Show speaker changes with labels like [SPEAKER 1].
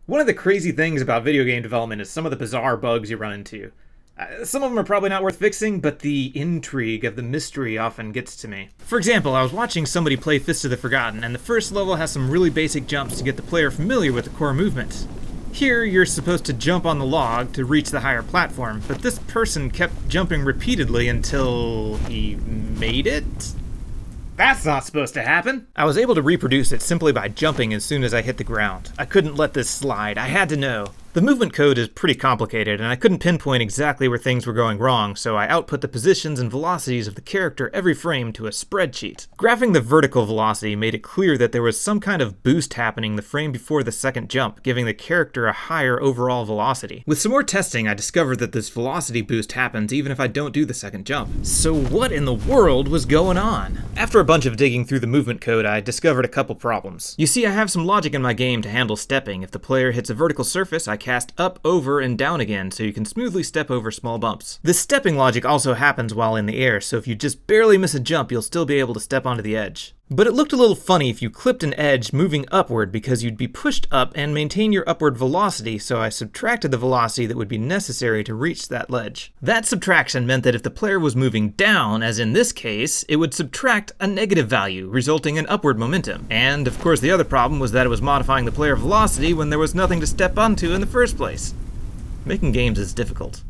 [SPEAKER 1] One of the crazy things about video game development is some of the bizarre bugs you run into. Some of them are probably not worth fixing, but the intrigue of the mystery often gets to me. For example, I was watching somebody play Fist of the Forgotten, and the first level has some really basic jumps to get the player familiar with the core movements. Here, you're supposed to jump on the log to reach the higher platform, but this person kept jumping repeatedly until he made it? That's not supposed to happen! I was able to reproduce it simply by jumping as soon as I hit the ground. I couldn't let this slide. I had to know. The movement code is pretty complicated, and I couldn't pinpoint exactly where things were going wrong, so I output the positions and velocities of the character every frame to a spreadsheet. Graphing the vertical velocity made it clear that there was some kind of boost happening the frame before the second jump, giving the character a higher overall velocity. With some more testing, I discovered that this velocity boost happens even if I don't do the second jump. So what in the world was going on? After a bunch of digging through the movement code, I discovered a couple problems. You see, I have some logic in my game to handle stepping. If the player hits a vertical surface, I cast up, over, and down again so you can smoothly step over small bumps. This stepping logic also happens while in the air, so if you just barely miss a jump, you'll still be able to step onto the edge. But it looked a little funny if you clipped an edge moving upward because you'd be pushed up and maintain your upward velocity, so I subtracted the velocity that would be necessary to reach that ledge. That subtraction meant that if the player was moving down, as in this case, it would subtract a negative value, resulting in upward momentum. And of course the other problem was that it was modifying the player velocity when there was nothing to step onto in the first place. Making games is difficult.